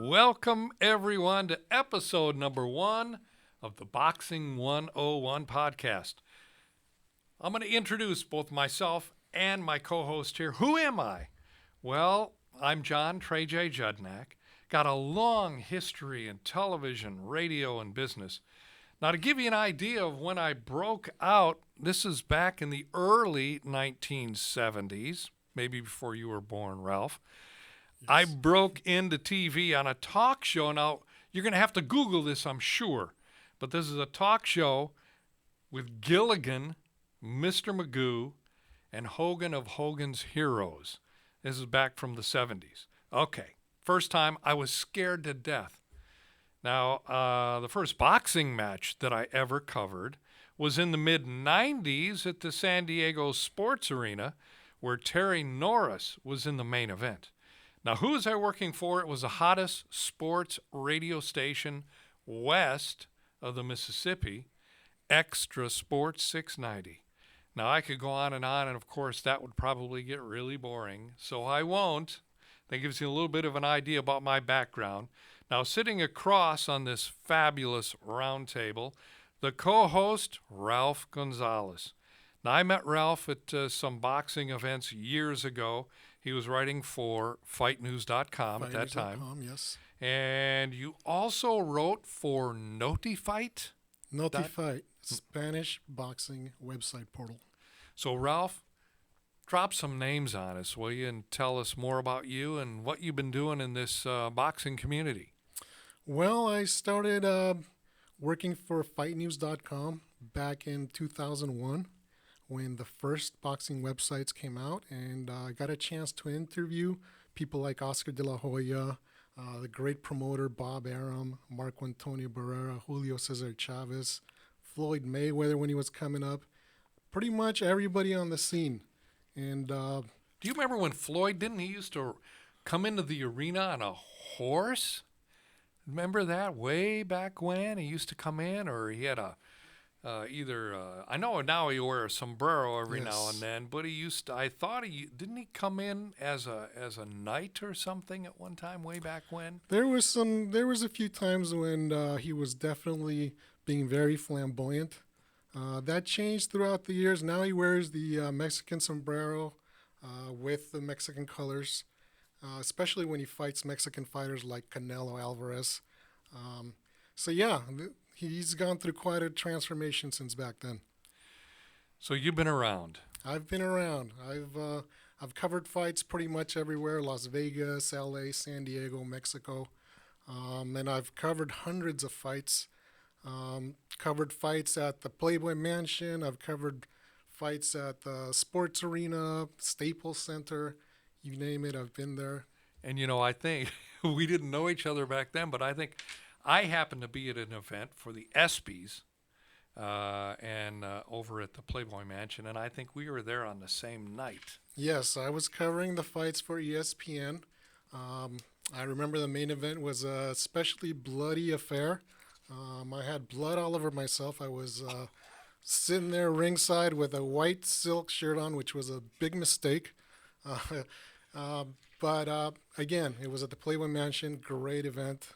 Welcome, everyone, to episode number 1 of the Boxing 101 podcast. I'm going to introduce both myself and my co-host here. Who am I? Well, I'm Trey JJJ. Got a long history in television, radio, and business. Now, to give you an idea of when I broke out, this is back in the early 1970s, maybe before you were born, Ralph. Yes. I broke into TV on a talk show. Now, you're going to have to Google this, I'm sure. But this is a talk show with Gilligan, Mr. Magoo, and Hogan of Hogan's Heroes. This is back from the 70s. Okay, first time I was scared to death. Now, the first boxing match that I ever covered was in the mid-90s at the San Diego Sports Arena, where Terry Norris was in the main event. Now, who was I working for? It was the hottest sports radio station west of the Mississippi, Extra Sports 690. Now, I could go on, and of course, that would probably get really boring, so I won't. That gives you a little bit of an idea about my background. Now, sitting across on this fabulous round table, the co-host, Ralph Gonzalez. Now, I met Ralph at some boxing events years ago. He was writing for FightNews.com at that time. Yes. And you also wrote for Notifight? Notifight, Spanish boxing website portal. So, Ralph, drop some names on us, will you, and tell us more about you and what you've been doing in this boxing community. Well, I started working for FightNews.com back in 2001 when the first boxing websites came out, and I got a chance to interview people like Oscar De La Hoya, the great promoter Bob Arum, Marco Antonio Barrera, Julio Cesar Chavez, Floyd Mayweather when he was coming up, pretty much everybody on the scene. And do you remember when Floyd, didn't he used to come into the arena on a horse? Remember that way back when? He used to come in, or he had a I know now he wears a sombrero every now and then, but didn't he come in as a knight or something at one time way back when? There was a few times when he was definitely being very flamboyant. That changed throughout the years. Now he wears the Mexican sombrero with the Mexican colors, especially when he fights Mexican fighters like Canelo Alvarez. He's gone through quite a transformation since back then. So you've been around. I've been around. I've covered fights pretty much everywhere: Las Vegas, L.A., San Diego, Mexico, and I've covered hundreds of fights. Covered fights at the Playboy Mansion. I've covered fights at the Sports Arena, Staples Center. You name it, I've been there. And I think we didn't know each other back then, but I think I happened to be at an event for the ESPYs and over at the Playboy Mansion, and I think we were there on the same night. Yes, I was covering the fights for ESPN. I remember the main event was a especially bloody affair. I had blood all over myself. I was sitting there ringside with a white silk shirt on, which was a big mistake. But again, it was at the Playboy Mansion. Great event.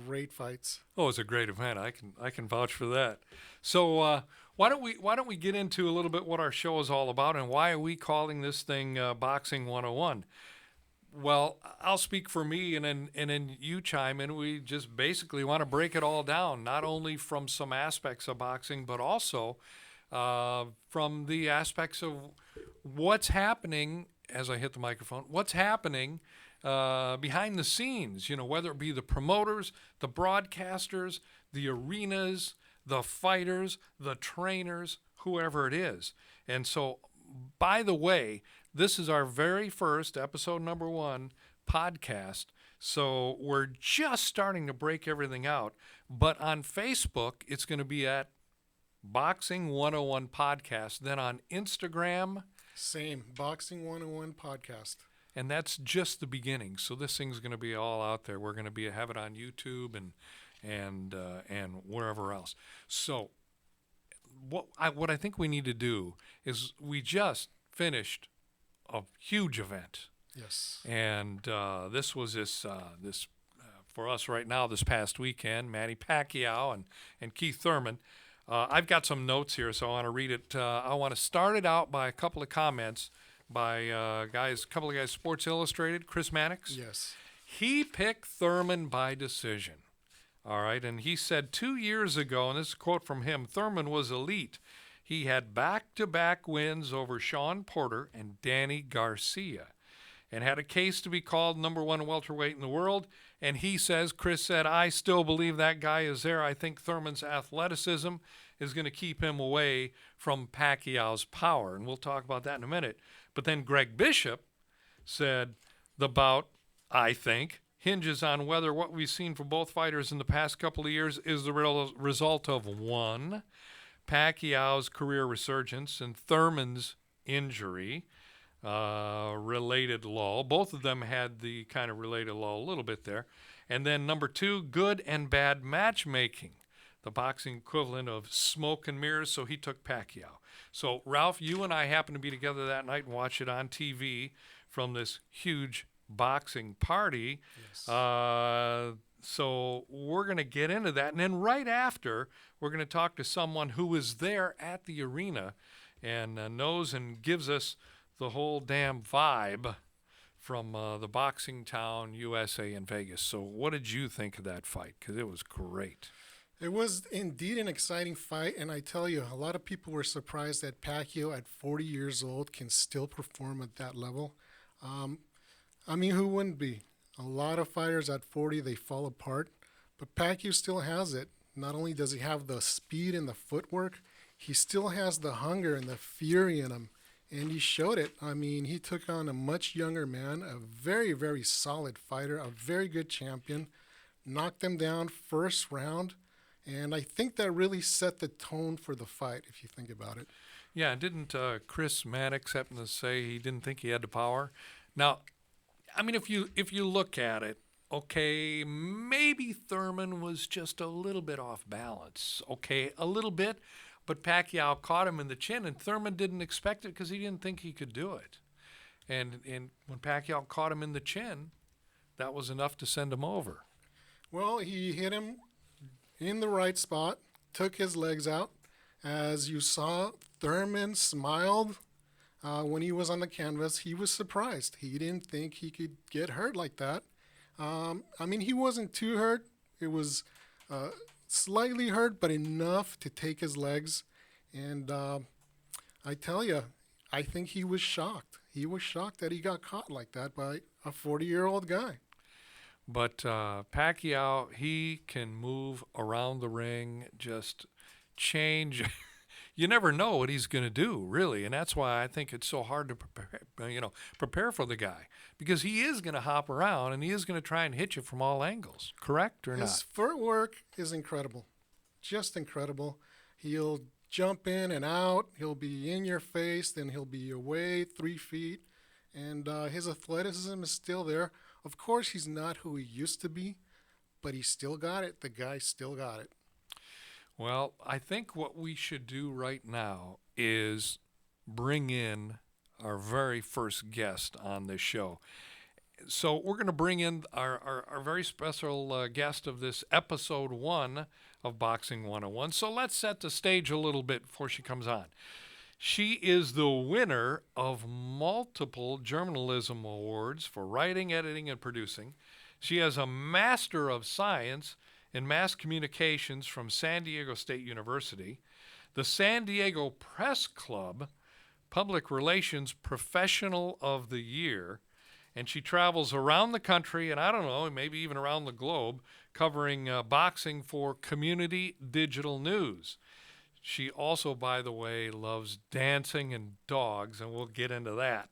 Great fights. Oh, it's a great event. I can vouch for that. So why don't we get into a little bit what our show is all about, and why are we calling this thing Boxing 101? Well, I'll speak for me, and then you chime in. We just basically want to break it all down, not only from some aspects of boxing, but also from the aspects of what's happening. As I hit the microphone, what's happening behind the scenes, whether it be the promoters, the broadcasters, the arenas, the fighters, the trainers, whoever it is. And so, by the way, this is our very first episode number 1 podcast. So we're just starting to break everything out. But on Facebook, it's going to be at Boxing 101 Podcast. Then on Instagram, same, Boxing 101 Podcast. And that's just the beginning. So this thing's going to be all out there. We're going to have it on YouTube and wherever else. So what I think we need to do is we just finished a huge event. Yes. And this was this for us right now this past weekend, Manny Pacquiao and Keith Thurman. I've got some notes here, so I want to read it. I want to start it out by a couple of comments by a couple of guys, Sports Illustrated, Chris Mannix. Yes. He picked Thurman by decision. All right, and he said 2 years ago, and this is a quote from him, Thurman was elite. He had back-to-back wins over Sean Porter and Danny Garcia and had a case to be called number one welterweight in the world. And he says, Chris said, I still believe that guy is there. I think Thurman's athleticism is going to keep him away from Pacquiao's power. And we'll talk about that in a minute. But then Greg Bishop said the bout, I think, hinges on whether what we've seen from both fighters in the past couple of years is the real result of, one, Pacquiao's career resurgence and Thurman's injury related lull. Both of them had the kind of related lull a little bit there. And then number two, good and bad matchmaking, the boxing equivalent of smoke and mirrors, so he took Pacquiao. So, Ralph, you and I happened to be together that night and watch it on TV from this huge boxing party. Yes. So we're going to get into that. And then right after, we're going to talk to someone who was there at the arena and knows and gives us the whole damn vibe from the boxing town, USA in Vegas. So what did you think of that fight? Because it was great. It was indeed an exciting fight, and I tell you, a lot of people were surprised that Pacquiao at 40 years old can still perform at that level. I mean, who wouldn't be? A lot of fighters at 40, they fall apart, but Pacquiao still has it. Not only does he have the speed and the footwork, he still has the hunger and the fury in him, and he showed it. I mean, he took on a much younger man, a very, very solid fighter, a very good champion, knocked him down first round, and I think that really set the tone for the fight, if you think about it. Yeah, didn't Chris Mannix happen to say he didn't think he had the power? Now, I mean, if you look at it, okay, maybe Thurman was just a little bit off balance. Okay, a little bit, but Pacquiao caught him in the chin, and Thurman didn't expect it because he didn't think he could do it. And when Pacquiao caught him in the chin, that was enough to send him over. Well, he hit him in the right spot, took his legs out. As you saw, Thurman smiled. When he was on the canvas, he was surprised. He didn't think he could get hurt like that. I mean, he wasn't too hurt. It was slightly hurt, but enough to take his legs. And I tell you, I think he was shocked. He was shocked that he got caught like that by a 40-year-old guy. But Pacquiao, he can move around the ring, just change. You never know what he's going to do, really, and that's why I think it's so hard to prepare for the guy, because he is going to hop around and he is going to try and hit you from all angles. Correct or not? His footwork is incredible, just incredible. He'll jump in and out. He'll be in your face, then he'll be away 3 feet, and his athleticism is still there. Of course, he's not who he used to be, but he still got it. The guy still got it. Well, I think what we should do right now is bring in our very first guest on this show. So we're going to bring in our very special guest of this episode 1 of Boxing 101. So let's set the stage a little bit before she comes on. She is the winner of multiple journalism awards for writing, editing, and producing. She has a Master of Science in Mass Communications from San Diego State University, the San Diego Press Club Public Relations Professional of the Year, and she travels around the country, and I don't know, maybe even around the globe, covering boxing for Community Digital News. She also, by the way, loves dancing and dogs, and we'll get into that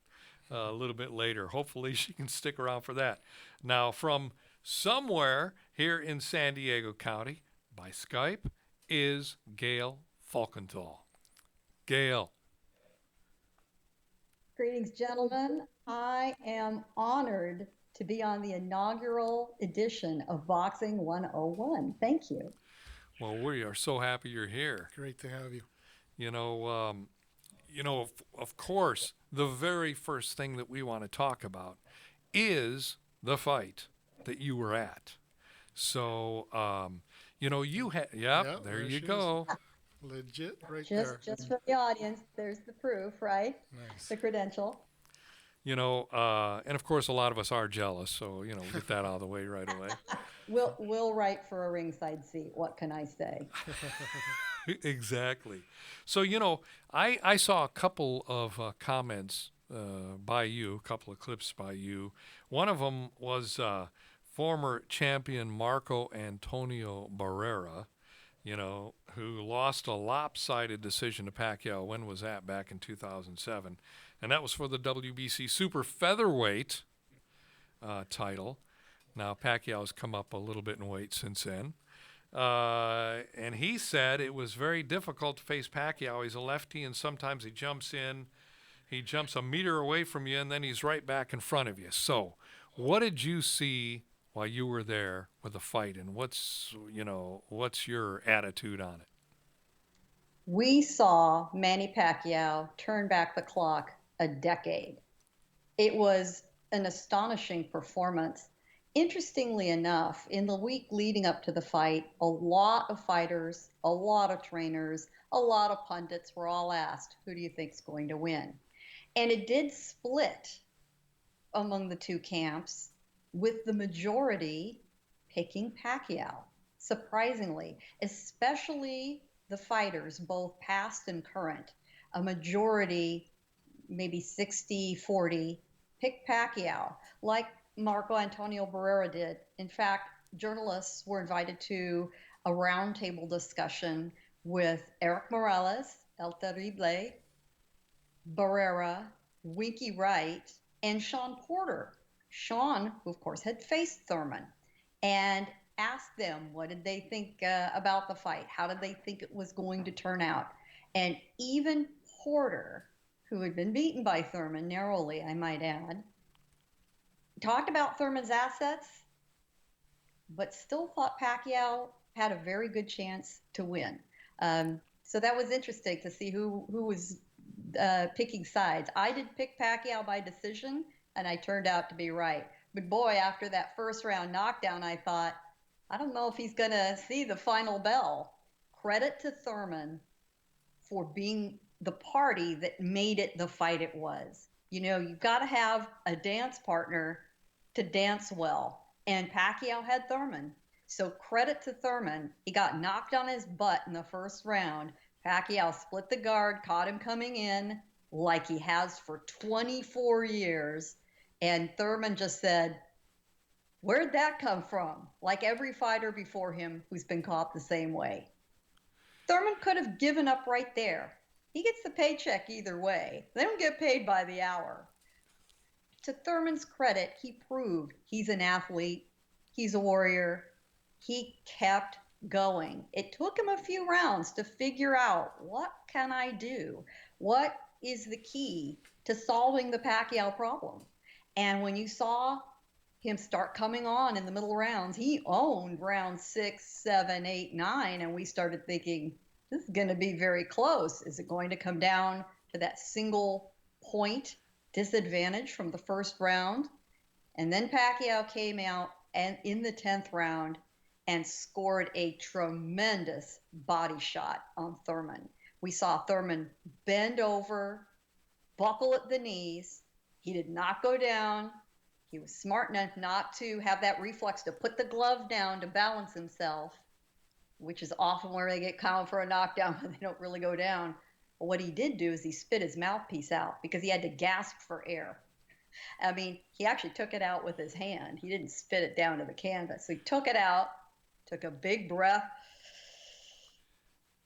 a little bit later. Hopefully she can stick around for that. Now, from somewhere here in San Diego County, by Skype, is Gayle Falkenthal. Gayle. Greetings, gentlemen. I am honored to be on the inaugural edition of Boxing 101. Thank you. Well, we are so happy you're here. Great to have you. Of course, the very first thing that we want to talk about is the fight that you were at. So, you had, Yeah, there there you she is. go. Legit right Just there. just for the audience, there's the proof, right? Nice. The credential. And of course, a lot of us are jealous. So, we'll get that out of the way right away. We'll write for a ringside seat. What can I say? Exactly. So, I saw a couple of comments by you, a couple of clips by you. One of them was former champion Marco Antonio Barrera, who lost a lopsided decision to Pacquiao. When was that? Back in 2007. And that was for the WBC Super Featherweight title. Now, Pacquiao's come up a little bit in weight since then. And he said it was very difficult to face Pacquiao. He's a lefty, and sometimes he jumps a meter away from you, and then he's right back in front of you. So, what did you see while you were there with the fight, and what's your attitude on it? We saw Manny Pacquiao turn back the clock a decade. It was an astonishing performance. Interestingly enough, in the week leading up to the fight, a lot of fighters, a lot of trainers, a lot of pundits were all asked, who do you think's going to win? And it did split among the two camps, with the majority picking Pacquiao, surprisingly, especially the fighters, both past and current. A majority, maybe 60-40, picked Pacquiao, like Marco Antonio Barrera did. In fact, journalists were invited to a roundtable discussion with Eric Morales, El Terrible, Barrera, Winky Wright, and Sean Porter. Sean, who of course had faced Thurman, and asked them what did they think about the fight? How did they think it was going to turn out? And even Porter, who had been beaten by Thurman narrowly, I might add, talked about Thurman's assets, but still thought Pacquiao had a very good chance to win. So that was interesting to see who was picking sides. I did pick Pacquiao by decision, and I turned out to be right. But boy, after that first round knockdown, I thought, I don't know if he's going to see the final bell. Credit to Thurman for being the party that made it the fight it was. You've got to have a dance partner to dance well. And Pacquiao had Thurman. So credit to Thurman. He got knocked on his butt in the first round. Pacquiao split the guard, caught him coming in like he has for 24 years. And Thurman just said, where'd that come from? Like every fighter before him who's been caught the same way. Thurman could have given up right there. He gets the paycheck either way. They don't get paid by the hour. To Thurman's credit, he proved he's an athlete. He's a warrior. He kept going. It took him a few rounds to figure out, what can I do? What is the key to solving the Pacquiao problem? And when you saw him start coming on in the middle rounds, he owned rounds 6, 7, 8, 9, and we started thinking, this is going to be very close. Is it going to come down to that single point disadvantage from the first round? And then Pacquiao came out and in the 10th round and scored a tremendous body shot on Thurman. We saw Thurman bend over, buckle at the knees. He did not go down. He was smart enough not to have that reflex to put the glove down to balance himself, which is often where they get called for a knockdown when they don't really go down. But what he did do is he spit his mouthpiece out because he had to gasp for air. I mean, he actually took it out with his hand. He didn't spit it down to the canvas. So he took it out, took a big breath,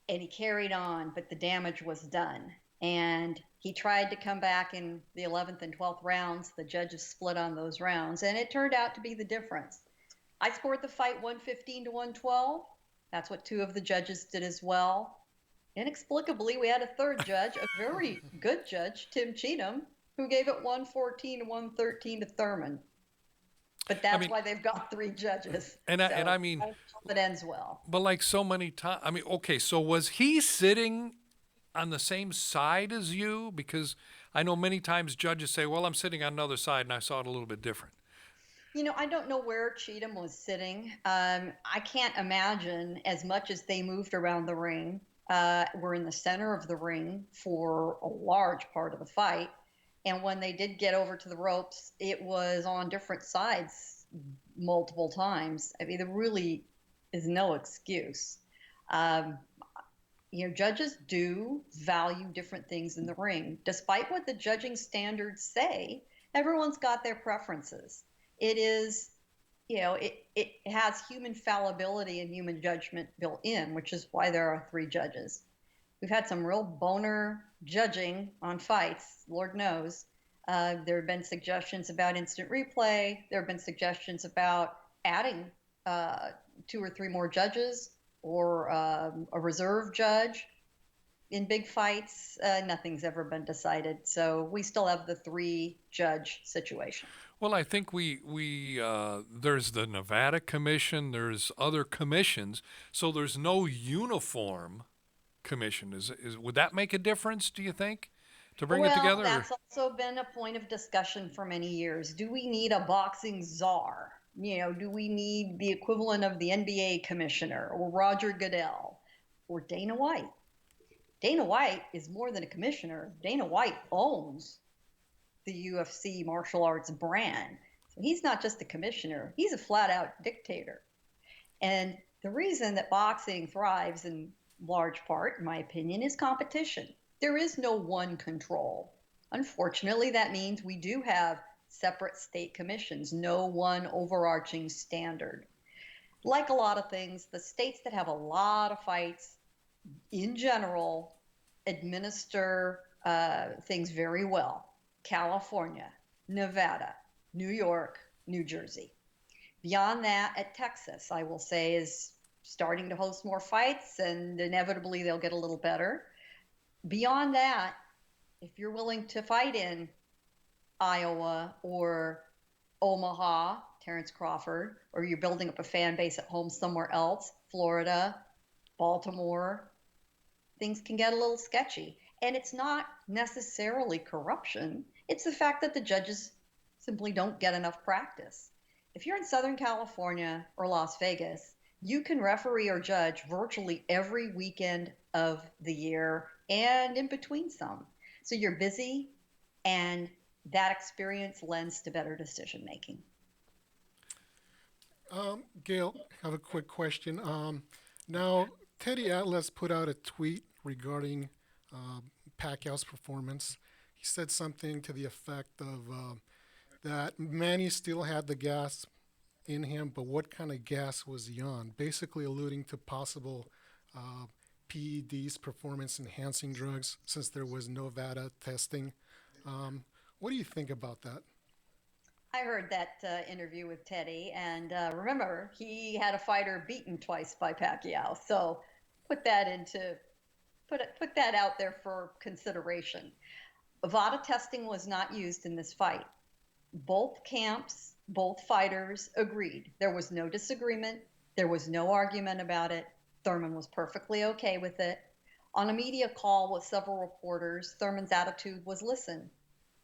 and he carried on, but the damage was done. And he tried to come back in the 11th and 12th rounds. The judges split on those rounds, and it turned out to be the difference. I scored the fight 115-112. That's what two of the judges did as well. Inexplicably, we had a third judge, a very good judge, Tim Cheatham, who gave it 114-113 to Thurman. But that's why they've got three judges. And I mean, it ends well. But like so many times, okay, so was he sitting on the same side as you? Because I know many times judges say, well, I'm sitting on another side and I saw it a little bit different. I don't know where Cheatham was sitting. I can't imagine, as much as they moved around the ring, were in the center of the ring for a large part of the fight. And when they did get over to the ropes, it was on different sides multiple times. I mean, there really is no excuse. Um, Judges do value different things in the ring. Despite what the judging standards say, everyone's got their preferences. It is, it has human fallibility and human judgment built in, which is why there are three judges. We've had some real boner judging on fights, Lord knows. There have been suggestions about instant replay. There have been suggestions about adding two or three more judges or a reserve judge in big fights. Nothing's ever been decided. So we still have the three judge situation. Well, I think there's the Nevada Commission, there's other commissions, so there's no uniform commission. Would that make a difference, do you think, to bring it together? That's also been a point of discussion for many years. Do we need a boxing czar? Do we need the equivalent of the NBA commissioner or Roger Goodell or Dana White? Dana White is more than a commissioner. Dana White owns the UFC martial arts brand. So he's not just a commissioner, he's a flat out dictator. And the reason that boxing thrives in large part, in my opinion, is competition. There is no one control. Unfortunately, that means we do have separate state commissions, no one overarching standard. Like a lot of things, the states that have a lot of fights, in general, administer things very well. California, Nevada, New York, New Jersey. Beyond that, at Texas, I will say, is starting to host more fights, and inevitably they'll get a little better. Beyond that, if you're willing to fight in Iowa or Omaha, Terrence Crawford, or you're building up a fan base at home somewhere else, Florida, Baltimore, things can get a little sketchy. And it's not necessarily corruption. It's the fact that the judges simply don't get enough practice. If you're in Southern California or Las Vegas, you can referee or judge virtually every weekend of the year and in between some. So you're busy, and that experience lends to better decision making. Gayle, I have a quick question. Now, Teddy Atlas put out a tweet regarding Pacquiao's performance. He said something to the effect of that Manny still had the gas in him, but what kind of gas was he on? Basically alluding to possible PEDs, performance enhancing drugs, since there was no Nevada testing. What do you think about that? I heard that interview with Teddy, and remember, he had a fighter beaten twice by Pacquiao. So put that out there for consideration. VADA testing was not used in this fight. Both camps, both fighters agreed. There was no disagreement. There was no argument about it. Thurman was perfectly okay with it. On a media call with several reporters, Thurman's attitude was, listen,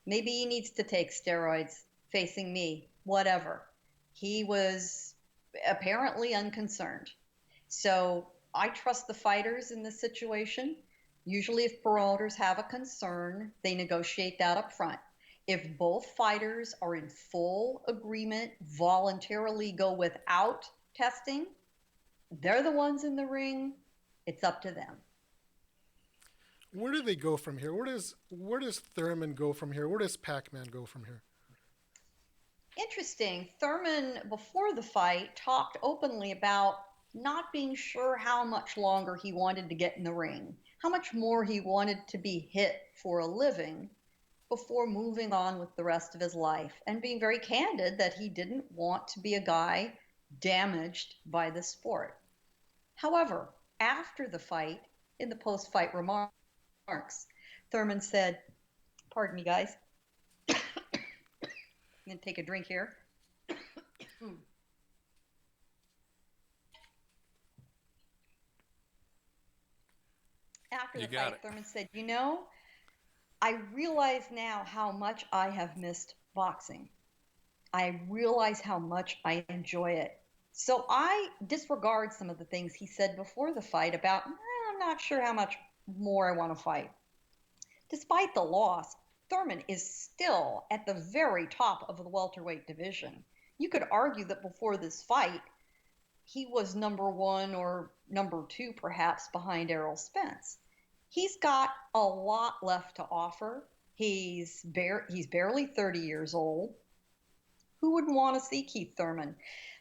maybe he needs to take steroids, facing me, whatever. He was apparently unconcerned. So I trust the fighters in this situation. Usually if promoters have a concern, they negotiate that up front. If both fighters are in full agreement, voluntarily go without testing, they're the ones in the ring. It's up to them. Where do they go from here? Where does Thurman go from here? Where does Pac-Man go from here? Interesting. Thurman, before the fight, talked openly about not being sure how much longer he wanted to get in the ring, how much more he wanted to be hit for a living before moving on with the rest of his life, and being very candid that he didn't want to be a guy damaged by the sport. However, after the fight, in the post-fight remarks, Thurman said, pardon me, guys, I'm going to take a drink here. After the fight, Thurman said, I realize now how much I have missed boxing. I realize how much I enjoy it. So I disregard some of the things he said before the fight about, I'm not sure how much more I want to fight. Despite the loss, Thurman is still at the very top of the welterweight division. You could argue that before this fight, he was number one or number two, perhaps, behind Errol Spence. He's got a lot left to offer. He's barely 30 years old. Who wouldn't want to see Keith Thurman?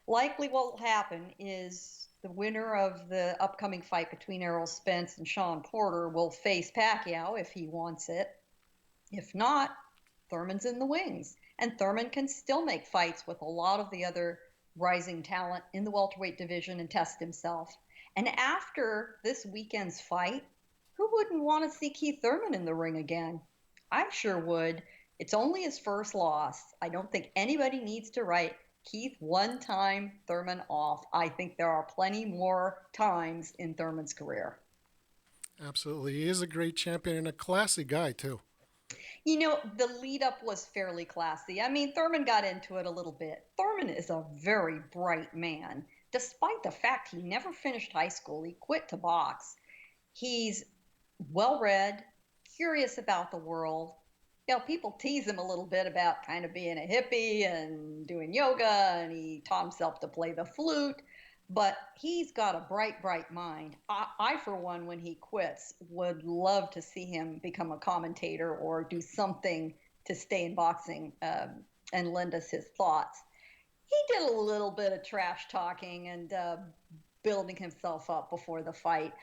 Likely what will happen is the winner of the upcoming fight between Errol Spence and Sean Porter will face Pacquiao if he wants it. If not, Thurman's in the wings. And Thurman can still make fights with a lot of the other rising talent in the welterweight division and test himself. And after this weekend's fight, who wouldn't want to see Keith Thurman in the ring again? I sure would. It's only his first loss. I don't think anybody needs to write Keith one time, Thurman off. I think there are plenty more times in Thurman's career. Absolutely. He is a great champion and a classy guy, too. You know, the lead up was fairly classy. I mean, Thurman got into it a little bit. Thurman is a very bright man. Despite the fact he never finished high school, he quit to box. He's well read, curious about the world. You know, people tease him a little bit about kind of being a hippie and doing yoga, and he taught himself to play the flute. But he's got a bright, bright mind. I, for one, when he quits, would love to see him become a commentator or do something to stay in boxing and lend us his thoughts. He did a little bit of trash talking and building himself up before the fight.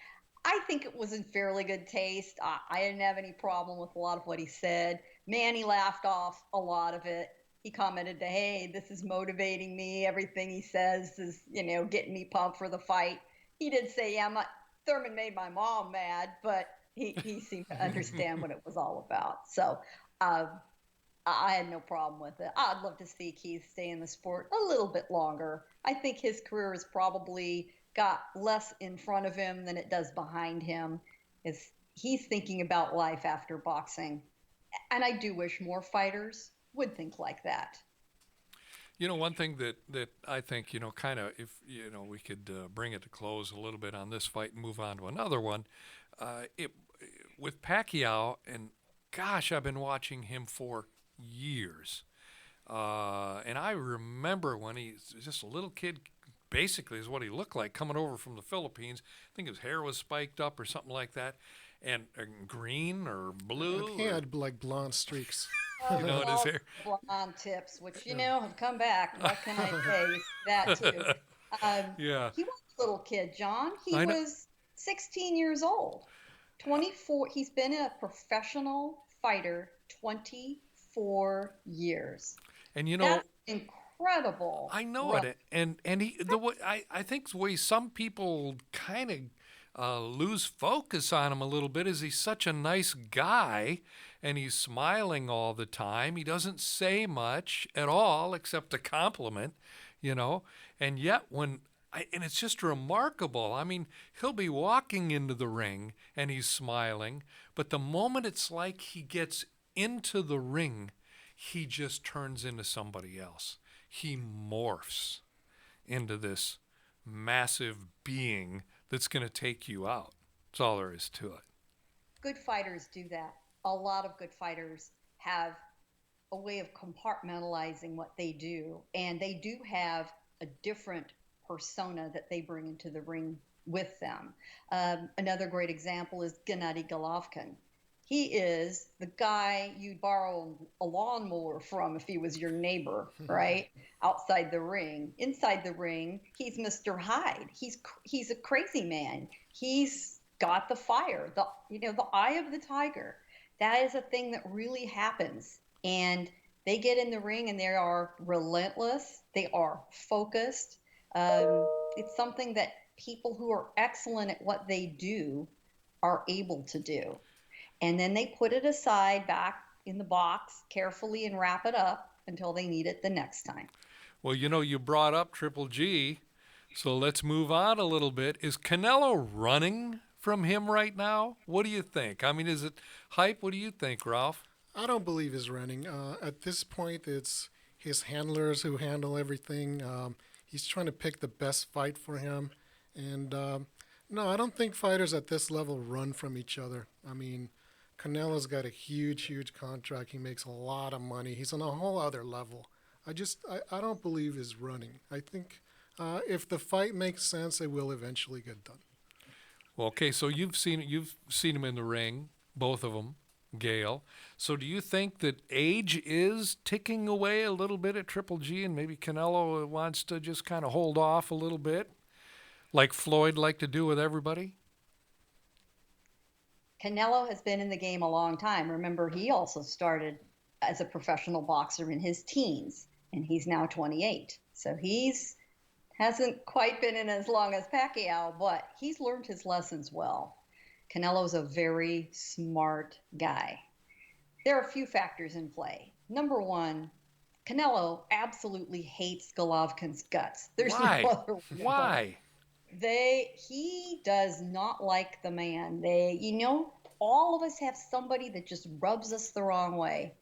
I think it was in fairly good taste. I didn't have any problem with a lot of what he said. Manny laughed off a lot of it. He commented, hey, this is motivating me. Everything he says is, getting me pumped for the fight. He did say, yeah, Thurman made my mom mad, but he seemed to understand what it was all about. So I had no problem with it. I'd love to see Keith stay in the sport a little bit longer. I think his career has probably got less in front of him than it does behind him. He's thinking about life after boxing. And I do wish more fighters would think like that. One thing that I think, kind of, if, we could bring it to close a little bit on this fight and move on to another one, with Pacquiao, and gosh, I've been watching him for years. And I remember when he's just a little kid, basically is what he looked like, coming over from the Philippines. I think his hair was spiked up or something like that. And green or blue. He had like blonde streaks. In his hair. Blonde tips, which, have come back. What can I say? That too. Yeah. He was a little kid, John. He was 16 years old. 24. He's been a professional fighter 24 years. And that's incredible. I know it. And I think the way some people kind of lose focus on him a little bit is he's such a nice guy and he's smiling all the time. He doesn't say much at all except a compliment, and yet and it's just remarkable. I mean, he'll be walking into the ring and he's smiling, but the moment it's like he gets into the ring, he just turns into somebody else. He morphs into this massive being that's going to take you out. That's all there is to it. Good fighters do that. A lot of good fighters have a way of compartmentalizing what they do, and they do have a different persona that they bring into the ring with them. Another great example is Gennady Golovkin. He is the guy you'd borrow a lawnmower from if he was your neighbor, right? Outside the ring. Inside the ring, he's Mr. Hyde. He's a crazy man. He's got the fire, the eye of the tiger. That is a thing that really happens. And they get in the ring and they are relentless. They are focused. It's something that people who are excellent at what they do are able to do. And then they put it aside back in the box carefully and wrap it up until they need it the next time. Well, you brought up Triple G, so let's move on a little bit. Is Canelo running from him right now? What do you think? I mean, is it hype? What do you think, Ralph? I don't believe he's running. At this point, his handlers who handle everything. He's trying to pick the best fight for him. And no, I don't think fighters at this level run from each other. I mean, Canelo's got a huge contract. He makes a lot of money. He's on a whole other level. I don't believe he's running. I think if the fight makes sense, it will eventually get done. Well, okay, so you've seen him in the ring, both of them, Gayle. So do you think that age is ticking away a little bit at Triple G, and maybe Canelo wants to just kind of hold off a little bit, like Floyd liked to do with everybody? Canelo has been in the game a long time. Remember, he also started as a professional boxer in his teens, and he's now 28. So he's hasn't quite been in as long as Pacquiao, but he's learned his lessons well. Canelo's a very smart guy. There are a few factors in play. Number one, Canelo absolutely hates Golovkin's guts. There's Why? no other way. Why? He does not like the man. All of us have somebody that just rubs us the wrong way.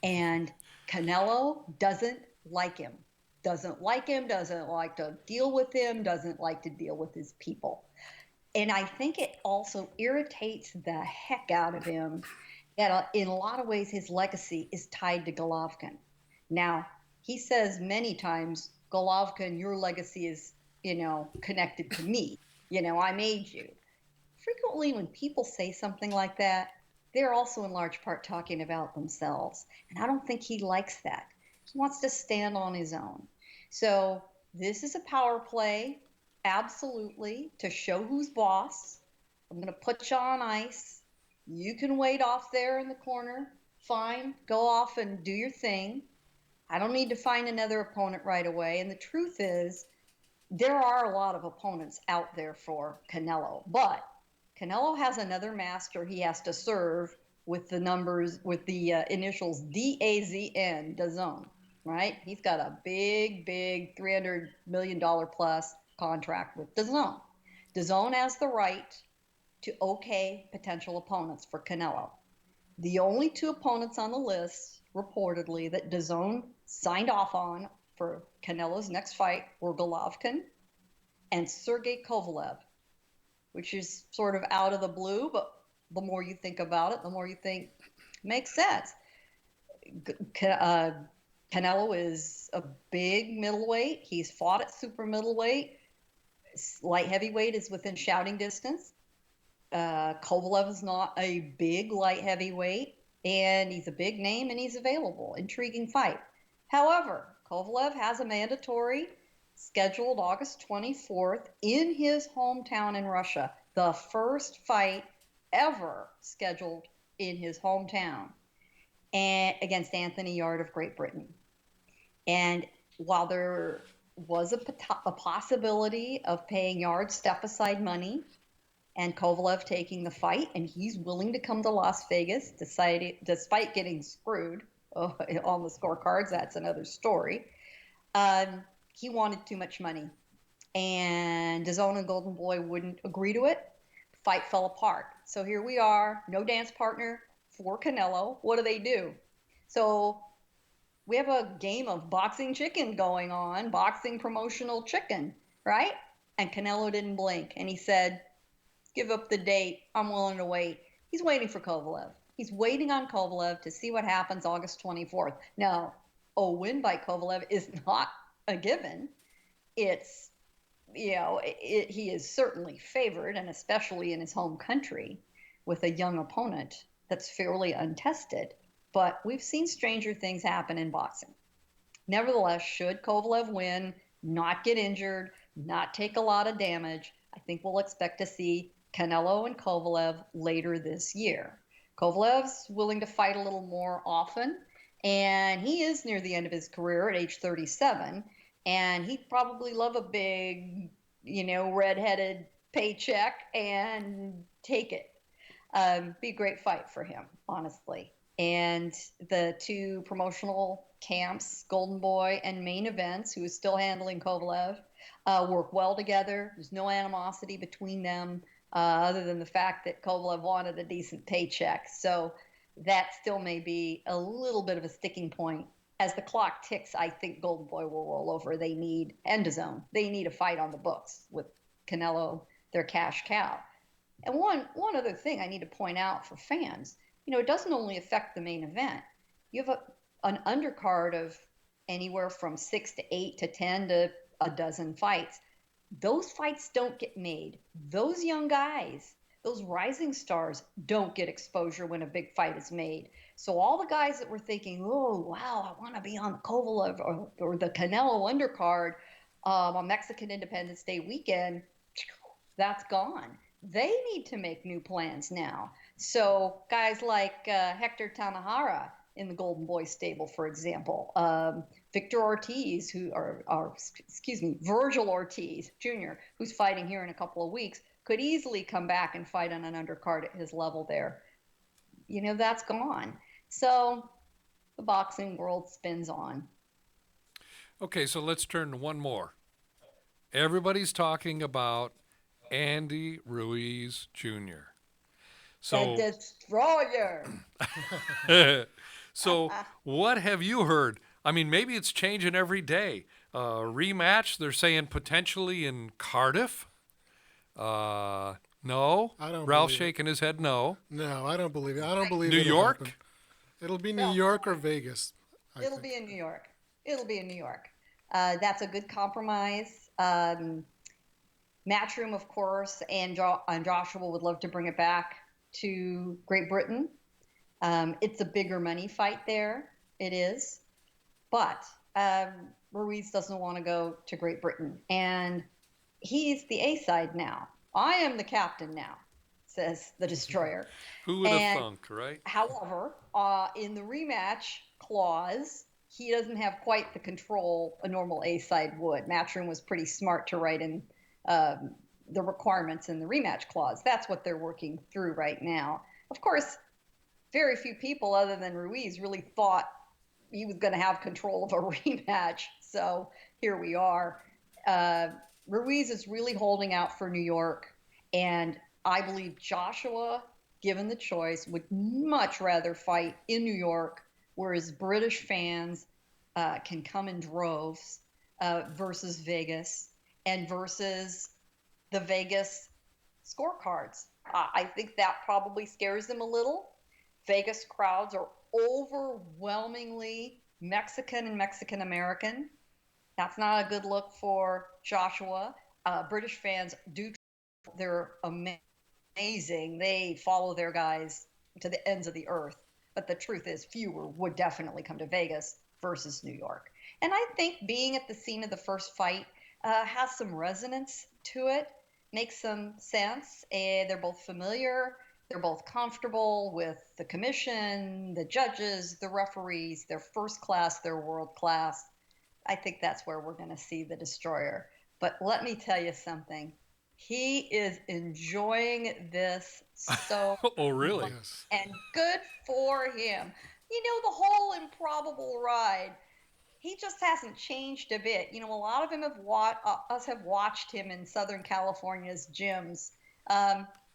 And Canelo doesn't like him. Doesn't like to deal with him, doesn't like to deal with his people. And I think it also irritates the heck out of him that in a lot of ways his legacy is tied to Golovkin. Now, he says many times, Golovkin, your legacy is, connected to me. I made you. Frequently when people say something like that, they're also in large part talking about themselves. And I don't think he likes that. He wants to stand on his own. So this is a power play, absolutely, to show who's boss. I'm going to put you on ice. You can wait off there in the corner. Fine, go off and do your thing. I don't need to find another opponent right away. And the truth is, there are a lot of opponents out there for Canelo. But Canelo has another master he has to serve with the initials DAZN, DAZN. Right? He's got a big $300 million plus contract with DAZN. DAZN has the right to okay potential opponents for Canelo. The only two opponents on the list, reportedly, that DAZN signed off on for Canelo's next fight were Golovkin and Sergey Kovalev, which is sort of out of the blue, but the more you think about it, the more you think makes sense. Canelo is a big middleweight. He's fought at super middleweight. Light heavyweight is within shouting distance. Kovalev is not a big light heavyweight, and he's a big name, and he's available. Intriguing fight. However, Kovalev has a mandatory scheduled August 24th in his hometown in Russia. The first fight ever scheduled in his hometown, and against Anthony Yard of Great Britain. And while there was a possibility of paying Yard step-aside money and Kovalev taking the fight, and he's willing to come to Las Vegas despite getting screwed on the scorecards, that's another story, he wanted too much money. And DAZN and Golden Boy wouldn't agree to it. The fight fell apart. So here we are, no dance partner for Canelo. What do? So we have a game of boxing chicken going on, boxing promotional chicken, right? And Canelo didn't blink. And he said, give up the date. I'm willing to wait. He's waiting for Kovalev. He's waiting on Kovalev to see what happens August 24th. Now, a win by Kovalev is not a given. It's, he is certainly favored, and especially in his home country with a young opponent that's fairly untested. But we've seen stranger things happen in boxing. Nevertheless, should Kovalev win, not get injured, not take a lot of damage, I think we'll expect to see Canelo and Kovalev later this year. Kovalev's willing to fight a little more often, and he is near the end of his career at age 37, and he'd probably love a big, red-headed paycheck and take it. Be a great fight for him, honestly. And the two promotional camps, Golden Boy and Main Events, who is still handling Kovalev, work well together. There's no animosity between them other than the fact that Kovalev wanted a decent paycheck. So that still may be a little bit of a sticking point as the clock ticks, I think Golden Boy will roll over. They need Endozone. They need a fight on the books with Canelo, their cash cow. And one other thing I need to point out for fans, it doesn't only affect the main event. You have an undercard of anywhere from 6 to 8 to 10 to a dozen fights. Those fights don't get made. Those young guys, those rising stars don't get exposure when a big fight is made. So all the guys that were thinking, oh, wow, I want to be on the Kovalev or the Canelo undercard on Mexican Independence Day weekend, that's gone. They need to make new plans now. So guys like Hector Tanahara in the Golden Boy stable, for example, Victor Ortiz, Virgil Ortiz Jr., who's fighting here in a couple of weeks, could easily come back and fight on an undercard at his level there. That's gone. So the boxing world spins on. Okay, so let's turn to one more. Everybody's talking about Andy Ruiz Jr. So, the destroyer. So what have you heard? I mean, maybe it's changing every day. Rematch, they're saying potentially in Cardiff. No. I don't Ralph's believe it. shaking his head no. No, I don't believe it. I don't believe New it'll York? happen. It'll be New York or Vegas. It'll be in New York. It'll be in New York. That's a good compromise. Matchroom, of course, and Joshua would love to bring it back to Great Britain. It's a bigger money fight there. It is. But Ruiz doesn't want to go to Great Britain. And he's the A-side now. I am the captain now, says the destroyer. Who would have thunk, right? However, in the rematch clause, he doesn't have quite the control a normal A-side would. Matchroom was pretty smart to write in the requirements in the rematch clause. That's what they're working through right now. Of course, very few people other than Ruiz really thought he was going to have control of a rematch. So here we are. Ruiz is really holding out for New York. And I believe Joshua, given the choice, would much rather fight in New York, whereas British fans can come in droves versus Vegas and versus the Vegas scorecards. I think that probably scares them a little. Vegas crowds are overwhelmingly Mexican and Mexican American. That's not a good look for Joshua. British fans they're amazing. They follow their guys to the ends of the earth. But the truth is, fewer would definitely come to Vegas versus New York. And I think being at the scene of the first fight has some resonance to it, makes some sense. They're both familiar. They're both comfortable with the commission, the judges, the referees. They're first class, they're world class. I think that's where we're going to see the destroyer. But let me tell you something. He is enjoying this so Oh, really? Yes. and good for him. The whole improbable ride, he just hasn't changed a bit. A lot of him have watched him in Southern California's gyms.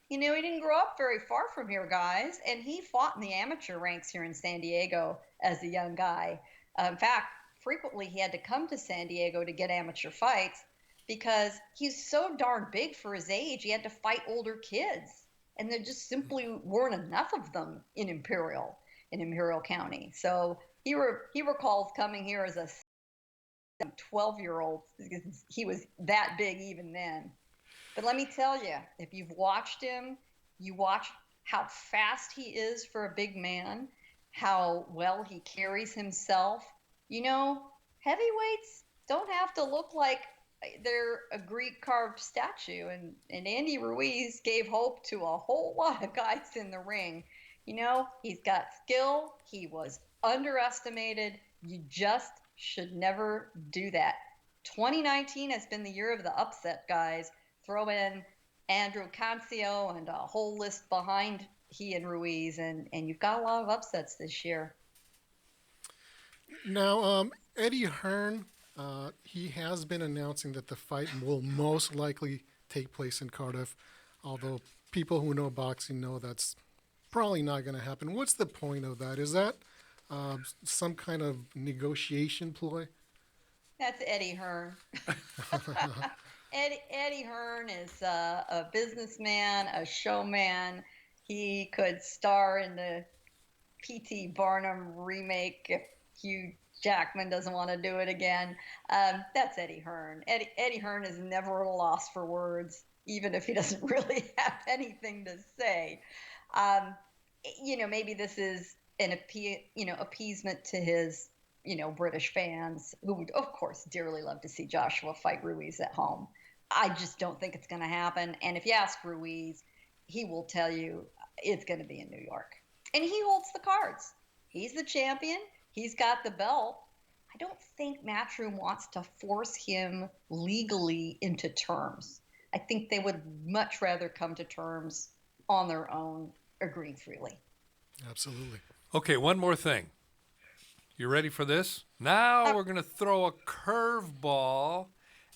He didn't grow up very far from here, guys, and he fought in the amateur ranks here in San Diego as a young guy. In fact, frequently he had to come to San Diego to get amateur fights because he's so darn big for his age. He had to fight older kids, and there just simply weren't enough of them in Imperial County. So he recalls coming here as a 12-year-old. He was that big even then. But let me tell you, if you've watched him, you watch how fast he is for a big man, how well he carries himself. Heavyweights don't have to look like they're a Greek carved statue. And Andy Ruiz gave hope to a whole lot of guys in the ring. He's got skill. He was underestimated. You just should never do that. 2019 has been the year of the upset, guys. Throw in Andrew Cancio and a whole list behind he and Ruiz, and you've got a lot of upsets this year. Now, Eddie Hearn, he has been announcing that the fight will most likely take place in Cardiff, although people who know boxing know that's probably not going to happen. What's the point of that? Is that some kind of negotiation ploy? That's Eddie Hearn. Eddie Hearn is a businessman, a showman. He could star in the P.T. Barnum remake if Hugh Jackman doesn't want to do it again. That's Eddie Hearn. Eddie Hearn is never at a loss for words, even if he doesn't really have anything to say. Maybe this is an appeasement to his British fans who would, of course, dearly love to see Joshua fight Ruiz at home. I just don't think it's going to happen. And if you ask Ruiz, he will tell you it's going to be in New York. And he holds the cards. He's the champion. He's got the belt. I don't think Matchroom wants to force him legally into terms. I think they would much rather come to terms on their own, agreeing freely. Absolutely. Okay, one more thing. You ready for this? Now we're going to throw a curveball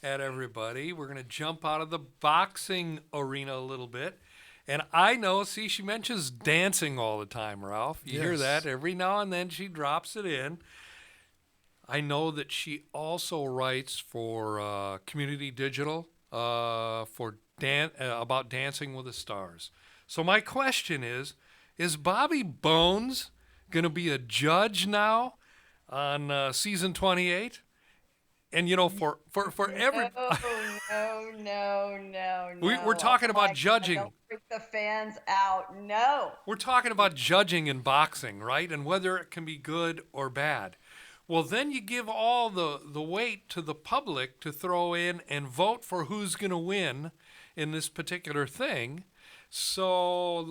at everybody. We're going to jump out of the boxing arena a little bit. And I know, see, she mentions dancing all the time, Ralph. You hear that every now and then. She drops it in. I know that she also writes for Community Digital about Dancing with the Stars. So my question is Bobby Bones going to be a judge now on season 28? And, for every... No. We're talking about judging. Don't freak the fans out. No. We're talking about judging in boxing, right? And whether it can be good or bad. Well, then you give all the weight to the public to throw in and vote for who's going to win in this particular thing. So,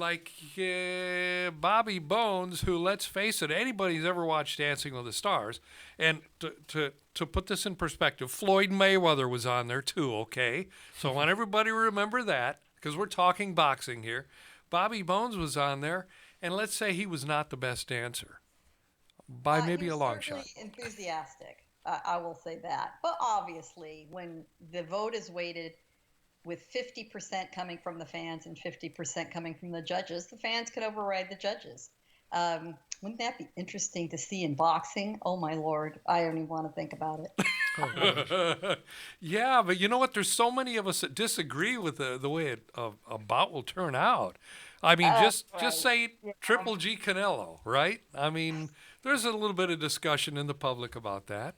Bobby Bones, who, let's face it, anybody who's ever watched Dancing with the Stars, and to put this in perspective, Floyd Mayweather was on there too, okay? So I want everybody to remember that, because we're talking boxing here. Bobby Bones was on there, and let's say he was not the best dancer, by maybe a long shot. Enthusiastic, I will say that. But obviously, when the vote is weighted with 50% coming from the fans and 50% coming from the judges, the fans could override the judges. Wouldn't that be interesting to see in boxing? Oh, my Lord. I don't even want to think about it. Yeah, but you know what? There's so many of us that disagree with the way a bout will turn out. I mean, just say Triple G Canelo, right? I mean, there's a little bit of discussion in the public about that.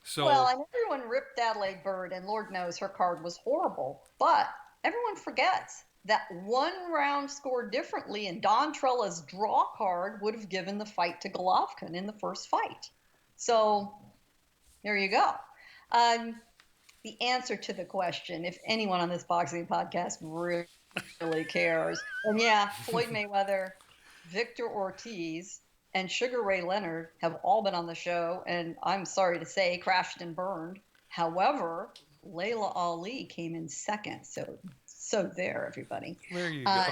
So, well, and everyone ripped Adelaide Bird, and Lord knows her card was horrible. But everyone forgets that one round scored differently, and Don Trella's draw card would have given the fight to Golovkin in the first fight. So there you go. The answer to the question, if anyone on this boxing podcast really cares, and Floyd Mayweather, Victor Ortiz, and Sugar Ray Leonard have all been on the show, and I'm sorry to say, crashed and burned. However, Layla Ali came in second, so there, everybody. There you go.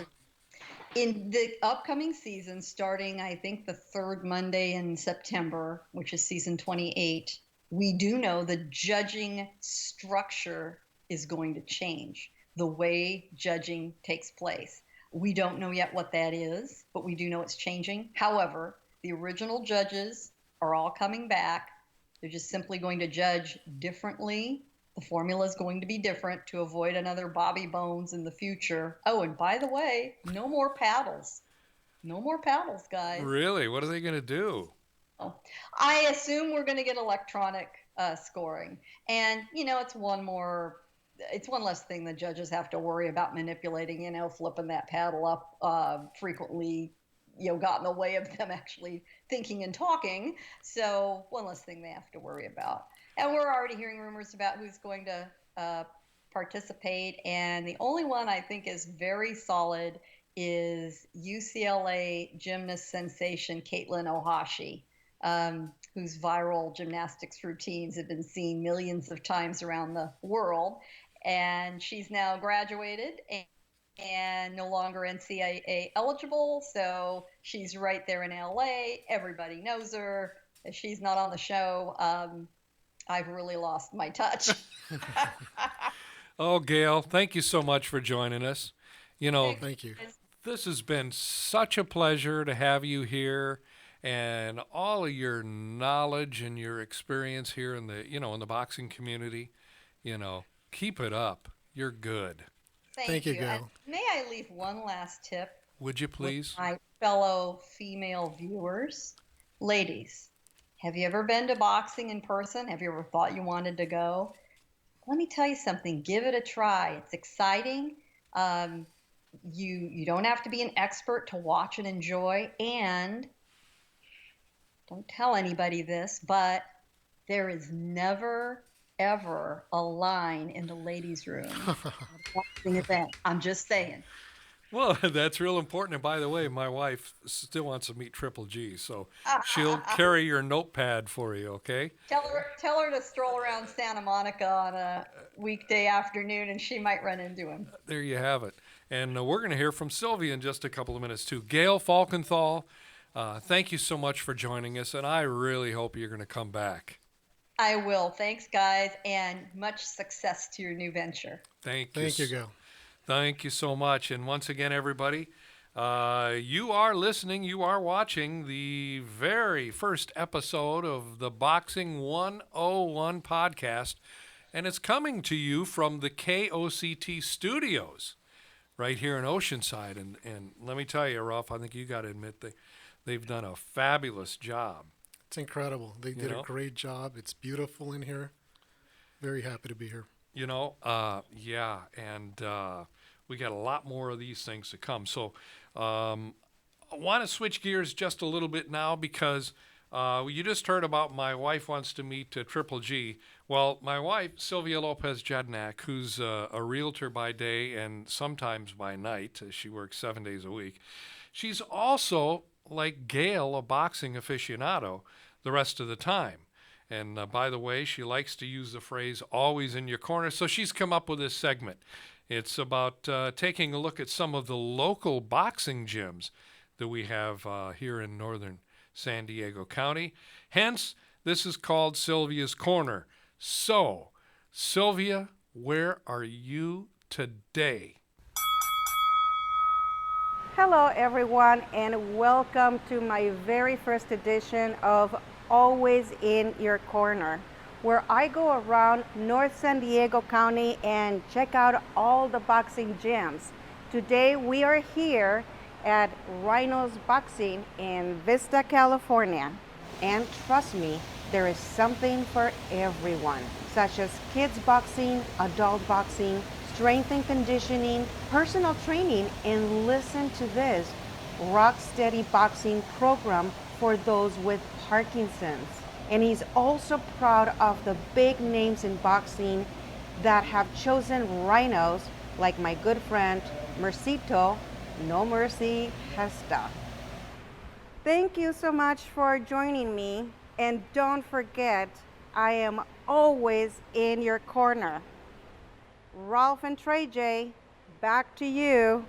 In the upcoming season, starting, I think, the third Monday in September, which is season 28, we do know the judging structure is going to change, the way judging takes place. We don't know yet what that is, but we do know it's changing. However, the original judges are all coming back. They're just simply going to judge differently. The formula is going to be different to avoid another Bobby Bones in the future. Oh, and by the way, no more paddles. No more paddles, guys. Really? What are they going to do? Oh, I assume we're going to get electronic scoring. And, it's one less thing the judges have to worry about manipulating, flipping that paddle up frequently, got in the way of them actually thinking and talking. So one less thing they have to worry about. And we're already hearing rumors about who's going to participate. And the only one I think is very solid is UCLA gymnast sensation Caitlin Ohashi, whose viral gymnastics routines have been seen millions of times around the world. And she's now graduated and no longer NCAA eligible, so she's right there in LA. Everybody knows her. If she's not on the show, I've really lost my touch. Oh, Gayle, thank you so much for joining us. Thank you. This has been such a pleasure to have you here and all of your knowledge and your experience here in the, in the boxing community. Keep it up. You're good. Thank you, you. And Gayle. may I leave one last tip Would you with please? my fellow female viewers? Ladies, have you ever been to boxing in person? Have you ever thought you wanted to go? Let me tell you something. Give it a try. It's exciting. Um, you don't have to be an expert to watch and enjoy. And don't tell anybody this, but there is never ever a line in the ladies' room at a boxing event. I'm just saying. Well, that's real important. And by the way, my wife still wants to meet Triple G, so she'll carry your notepad for you, okay? Tell her to stroll around Santa Monica on a weekday afternoon, and she might run into him. There you have it. And we're going to hear from Silvia in just a couple of minutes, too. Gayle Falkenthal, thank you so much for joining us, and I really hope you're going to come back. I will. Thanks, guys, and much success to your new venture. Thank you. Thank you, Gayle. Thank you so much. And once again, everybody, you are listening, you are watching the very first episode of the Boxing 101 podcast, and it's coming to you from the KOCT Studios right here in Oceanside. And let me tell you, Ralph, I think you got to admit they've done a fabulous job. It's incredible. They did a great job. It's beautiful in here. Very happy to be here. Yeah, and we got a lot more of these things to come. So I want to switch gears just a little bit now because you just heard about my wife wants to meet Triple G. Well, my wife, Silvia Lopez-Jedynak, who's a realtor by day and sometimes by night, she works 7 days a week, she's also, like Gayle, a boxing aficionado the rest of the time. And by the way, she likes to use the phrase always in your corner. So she's come up with this segment. It's about taking a look at some of the local boxing gyms that we have here in northern San Diego County. Hence, this is called Silvia's Corner. So, Silvia, where are you today? Hello, everyone, and welcome to my very first edition of Always in Your Corner, where I go around North San Diego County and check out all the boxing gyms. Today we are here at Rhinos Boxing in Vista, California. And trust me, there is something for everyone, such as kids boxing, adult boxing, strength and conditioning, personal training, and listen to this, rock steady boxing program for those with Parkinson's. And he's also proud of the big names in boxing that have chosen Rhinos, like my good friend Mercito, No Mercy Hesta. Thank you so much for joining me, and don't forget, I am always in your corner. Ralph and Trey J, back to you.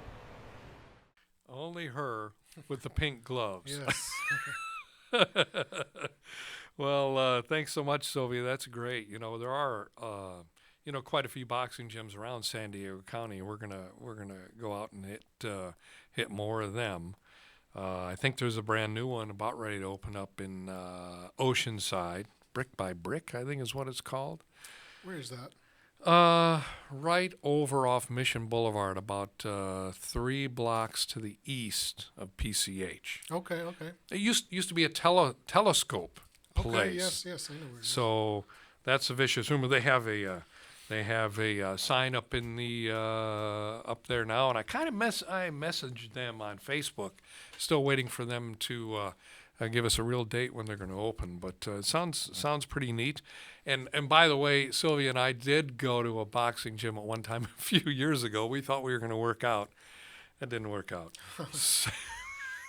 Only her with the pink gloves. Yes. Well, thanks so much, Sylvia. That's great. There are quite a few boxing gyms around San Diego County. We're gonna go out and hit more of them. I think there's a brand new one about ready to open up in Oceanside, Brick by Brick, I think is what it's called. Where is that? Right over off Mission Boulevard, about 3 blocks to the east of PCH. Okay. It used to be a telescope place. Okay, yes, I know where it is. So that's a vicious rumor. They have a sign up in the up there now, and I messaged them on Facebook, still waiting for them to give us a real date when they're going to open. But it sounds pretty neat. And by the way, Sylvia and I did go to a boxing gym at one time a few years ago. We thought we were going to work out. That didn't work out.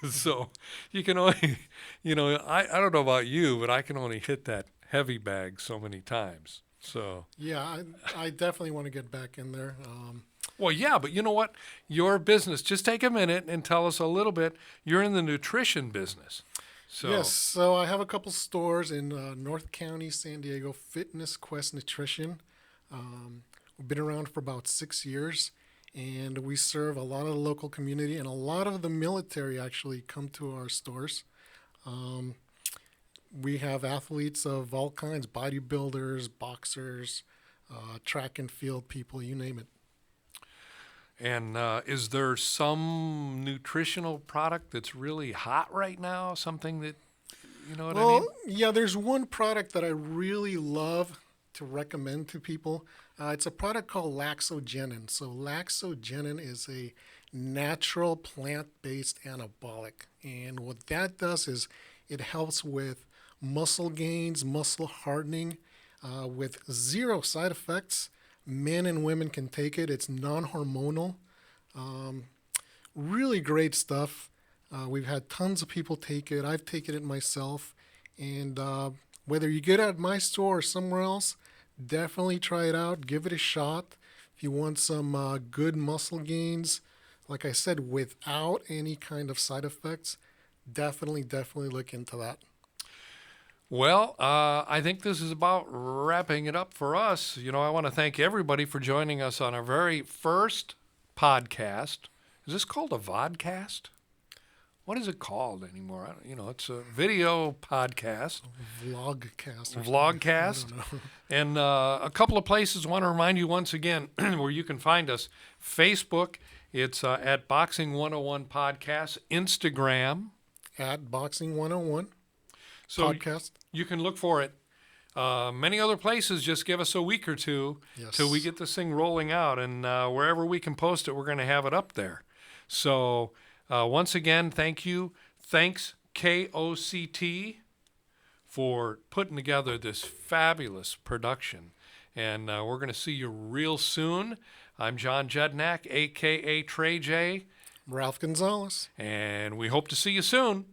So you can only, I don't know about you, but I can only hit that heavy bag so many times. So yeah, I definitely want to get back in there. Well, yeah, but you know what? Your business, just take a minute and tell us a little bit. You're in the nutrition business. So. Yes, so I have a couple stores in North County, San Diego, Fitness Quest Nutrition. We've been around for about 6 years, and we serve a lot of the local community, and a lot of the military actually come to our stores. We have athletes of all kinds, bodybuilders, boxers, track and field people, you name it. And is there some nutritional product that's really hot right now? Something that, you know what I mean? Well, yeah, there's one product that I really love to recommend to people. It's a product called Laxogenin. So Laxogenin is a natural plant-based anabolic. And what that does is it helps with muscle gains, muscle hardening, with zero side effects. Men and women can take it. It's non-hormonal. Really great stuff. We've had tons of people take it. I've taken it myself. And whether you get it at my store or somewhere else, definitely try it out. Give it a shot. If you want some good muscle gains, like I said, without any kind of side effects, definitely look into that. Well, I think this is about wrapping it up for us. You know, I want to thank everybody for joining us on our very first podcast. Is this called a vodcast? What is it called anymore? It's a video podcast. Vlogcast. Vlogcast. And a couple of places I want to remind you once again where you can find us. Facebook, it's at Boxing101 Podcast. Instagram. At Boxing101 So Podcast. You can look for it. Many other places, just give us a week or two till we get this thing rolling out. And wherever we can post it, we're going to have it up there. So once again, thank you. Thanks, KOCT, for putting together this fabulous production. And we're going to see you real soon. I'm John Jedynak, a.k.a. Trey J. Ralph Gonzalez. And we hope to see you soon.